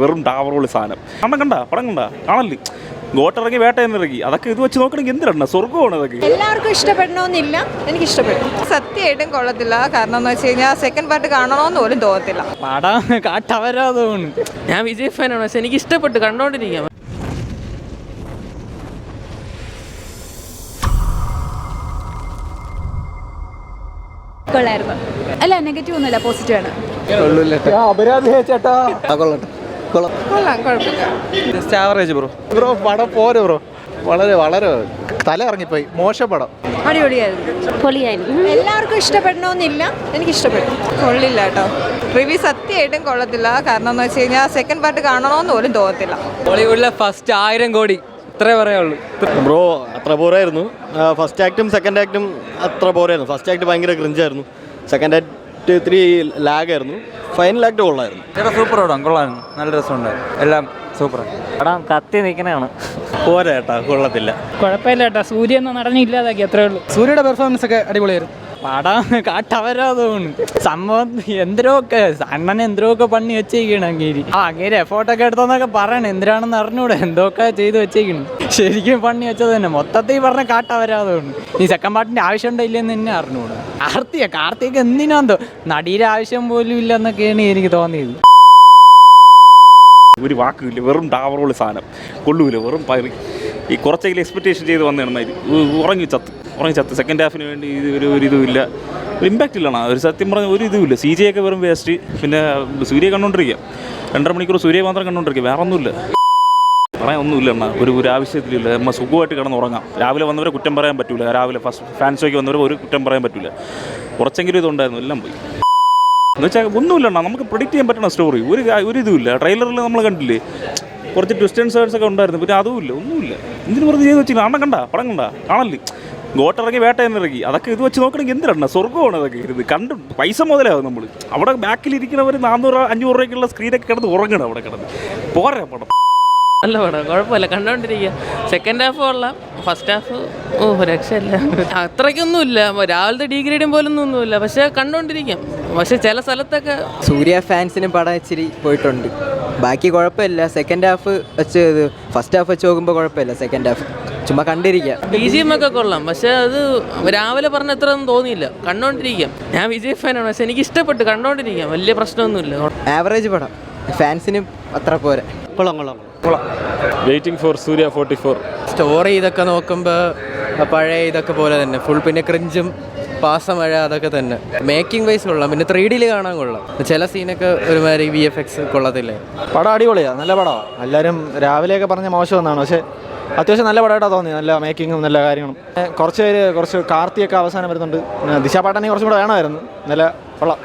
വെറും ഡാവറോളി സാധനം. കണ്ട പടം കണ്ട കാണല്ലേ, ഗോട്ടിറങ്ങി വേട്ടയിറങ്ങി, അതൊക്കെ ഇത് വെച്ച് നോക്കണമെങ്കിൽ എന്തിനാണ് സ്വർഗ്ഗമാണ് അതൊക്കെ. എല്ലാവർക്കും ഇഷ്ടപ്പെടണമെന്നില്ല, എനിക്ക് ഇഷ്ടപ്പെട്ടു. സത്യമായിട്ടും കൊള്ളത്തില്ല. കാരണം എന്ന് വെച്ച് കഴിഞ്ഞാൽ സെക്കൻഡ് പാർട്ട് കാണണമെന്ന് പോലും തോന്നത്തില്ല. പടം കാട്ടവരാതെ തോന്നുന്നു. ഞാൻ വിജയ് ഫാനാണ്, പക്ഷെ എനിക്ക് ഇഷ്ടപ്പെട്ടു, കണ്ടോണ്ടിരിക്കാം. കൊള്ളായിരുന്നു. അല്ല, നെഗറ്റീവ് ഒന്നുമില്ല, പോസിറ്റീവ് ആണ്. കൊള്ളാം, കുഴപ്പമില്ല. ജസ്റ്റ് ആവറേജ് ബ്രോ പടം പോരെ ബ്രോ, വളരെ വളരെ തല ഇറങ്ങിപ്പോയി, മോശം പടം. അടിപൊളിയായിരുന്നു, പൊളിയായിരുന്നു. എല്ലാവർക്കും ഇഷ്ടപ്പെടണമെന്നില്ല, എനിക്ക് ഇഷ്ടപ്പെട്ടു. കൊള്ളില്ല കേട്ടോ, റിവ്യൂ സത്യമായിട്ടും കൊള്ളത്തില്ല. കാരണം എന്ന് വെച്ച് കഴിഞ്ഞാൽ സെക്കൻഡ് പാർട്ട് കാണണമെന്ന് പോലും തോന്നത്തില്ല. ബോളിവുഡിലെ ഫസ്റ്റ് 1000 കോടി ഇത്രേ പറയാനുള്ളൂ. ബ്രോ അത്ര പോരായിരുന്നു. ഫസ്റ്റ് ആക്റ്റും സെക്കൻഡ് ആക്റ്റും അത്ര പോരായിരുന്നു. ഫസ്റ്റ് ആക്ട് ഭയങ്കര ക്രിഞ്ചായിരുന്നു, സെക്കൻഡ് ആക്ട് ഇത്തിരി ലാഗായിരുന്നു, ഫൈനൽ ആക്ട് കൊള്ളായിരുന്നു. സൂപ്പർ പടം, കൊള്ളായിരുന്നു, നല്ല രസമുണ്ടായിരുന്നു, എല്ലാം സൂപ്പറാണ്. പടം കത്തി നിൽക്കണതാണ്. പോരാ ഏട്ടാ, കൊള്ളത്തില്ല. കുഴപ്പമില്ല ഏട്ടാ, സൂര്യ എന്ന നടനെ ഇല്ലാതാക്കി, അത്രേ ഉള്ളൂ. സൂര്യയുടെ പെർഫോമൻസ് ഒക്കെ അടിപൊളിയായിരുന്നു. പടം കാട്ടവരാതെ തോന്നുന്നു. സംഭവം എന്തരൊക്കെ അണ്ണൻ എന്തരൊക്കെ പണി വെച്ചേക്കണം അങ്ങേരി. അങ്ങേര് എഫോർട്ടൊക്കെ എടുത്തോന്നൊക്കെ പറയണം, എന്തിനാണെന്ന് അറിഞ്ഞൂടെ എന്തൊക്കെ ചെയ്ത് വെച്ചേക്കണം. ശരിക്കും പണി വെച്ചത് തന്നെ മൊത്തത്തിൽ പറഞ്ഞ കാട്ടവരാതെ തോന്നുന്നു. ഈ സെക്കൻഡ് പാർട്ടിന്റെ ആവശ്യം ഉണ്ടയില്ലെന്ന് തന്നെ അറിഞ്ഞൂടാ. കാർത്തിക് എന്തിനാന്തോ നടിയുടെ ആവശ്യം പോലും ഇല്ലെന്നൊക്കെയാണ് എനിക്ക് തോന്നിയത്. ഒരു വാക്കില്ല, വെറും ഡാവറോളി സാധനം, കൊള്ളൂല, വെറും പയറി. ഈ കുറച്ചെങ്കിലും എക്സ്പെക്റ്റേഷൻ ചെയ്ത് വന്നിരുന്നായി ഉറങ്ങി ചത്ത്. സെക്കൻഡ് ഹാഫിന് വേണ്ടി ഒരു ഇതുമില്ല, ഒരു ഇമ്പാക്റ്റ് ഇല്ലണ. ഒരു സത്യം പറഞ്ഞ ഒരു ഇതുമില്ല. CGI ഒക്കെ വെറും വേസ്റ്റ്. പിന്നെ സൂര്യ കണ്ടുകൊണ്ടിരിക്കുക, 2.5 മണിക്കൂർ സൂര്യ മാത്രം കണ്ടുകൊണ്ടിരിക്കുക, വേറെ ഒന്നുമില്ല, പറയാൻ ഒന്നുമില്ല എണ്ണ. ഒരു ആവശ്യത്തിലില്ല. നമ്മൾ സുഖമായിട്ട് കിടന്ന് ഉറങ്ങാം. രാവിലെ വന്നവരെ കുറ്റം പറയാൻ പറ്റില്ല, രാവിലെ ഫസ്റ്റ് ഫാൻസ് ഷോയ്ക്ക് വന്നവരെ ഒരു കുറ്റം പറയാൻ പറ്റില്ല. കുറച്ചെങ്കിലും ഇതുണ്ടായിരുന്നു, എല്ലാം പോയി. എന്ന് വെച്ചാൽ ഒന്നുമില്ല, നമുക്ക് പ്രെഡിക്റ്റ് ചെയ്യാൻ പറ്റണ സ്റ്റോറി ഒരു ഇതുമില്ല. ട്രെയിലറിൽ നമ്മൾ കണ്ടില്ലേ, കുറച്ച് ട്വിസ്റ്റ് ആൻഡ് ടേൺസ് ഒക്കെ ഉണ്ടായിരുന്നു, പിന്നെ അതുമില്ല, ഒന്നുമില്ല. എന്തിനു വെറുതെ ചെയ്ത് വെച്ചില്ല. പടം കണ്ട കാണല്ലേ, ഗോട്ടിറങ്ങി വേട്ടയിറങ്ങി, അതൊക്കെ ഇത് വെച്ച് നോക്കണമെങ്കിൽ എന്തിനാണ് സ്വർഗ്ഗമാണ് അതൊക്കെ. ഇത് കണ്ട് പൈസ മുതലാവും. നമ്മൾ അവിടെ ബാക്കിലിരിക്കുന്നവർ 400-500 രൂപയ്ക്കുള്ള സ്ക്രീനൊക്കെ കിടന്ന് ഉറങ്ങണം അവിടെ കിടന്ന്. പോരാ പടം, നല്ല പടം, കുഴപ്പമില്ല, കണ്ടോണ്ടിരിക്കുക. സെക്കൻഡ് ഹാഫ് കൊള്ളാം, ഫസ്റ്റ് ഹാഫ് രക്ഷയില്ല. അത്രയ്ക്കൊന്നുമില്ല, രാവിലത്തെ ഡീഗ്രേഡും പോലൊന്നുമില്ല, പക്ഷെ കണ്ടോണ്ടിരിക്കാം. പക്ഷെ ചില സ്ഥലത്തൊക്കെ സൂര്യ ഫാൻസിന് പടം ഇച്ചിരി പോയിട്ടുണ്ട്. ബാക്കി കുഴപ്പമില്ല. സെക്കൻഡ് ഹാഫ് വെച്ച് ഫസ്റ്റ് ഹാഫ് വെച്ച് നോക്കുമ്പോൾ കുഴപ്പമില്ല. സെക്കൻഡ് ഹാഫ് ചുമ്മാ കണ്ടിരിക്കാം. BGM ഒക്കെ കൊള്ളാം, പക്ഷെ അത് രാവിലെ പറഞ്ഞ അത്ര ഒന്നും തോന്നിയില്ല, കണ്ടോണ്ടിരിക്കാം. ഞാൻ വിജയ് ഫാനാണ്, പക്ഷെ എനിക്ക് ഇഷ്ടപ്പെട്ടു, കണ്ടോണ്ടിരിക്കാം, വലിയ പ്രശ്നമൊന്നുമില്ല. ആവറേജ് പടം, ഫാൻസിന് അത്ര പോരാ. കൊള്ളാം. Waiting for Surya 44. സ്റ്റോറി ഇതൊക്കെ നോക്കുമ്പോൾ പഴയ ഇതൊക്കെ പോലെ തന്നെ ഫുൾ, പിന്നെ ക്രിഞ്ചും പാസമഴ അതൊക്കെ തന്നെ. മേക്കിംഗ് വൈസ് കൊള്ളാം, പിന്നെ 3Dയിൽ കാണാൻ കൊള്ളാം. ചില സീനൊക്കെ ഒരുമാതിരി VFX കൊള്ളത്തില്ലേ. പടം അടിപൊളിയാണ്, നല്ല പടമാണ്. എല്ലാവരും രാവിലെയൊക്കെ പറഞ്ഞ മോശമെന്നാണ്, പക്ഷേ അത്യാവശ്യം നല്ല പടമായിട്ടാണ് തോന്നിയത്. നല്ല മേക്കിങ്ങും നല്ല കാര്യങ്ങളും. കുറച്ച് കാർത്തിയൊക്കെ അവസാനം വരുന്നുണ്ട്. ദിശാ പാട്ടാണെങ്കിൽ കുറച്ചും കൂടെ വേണമായിരുന്നു. നല്ല കൊള്ളാം.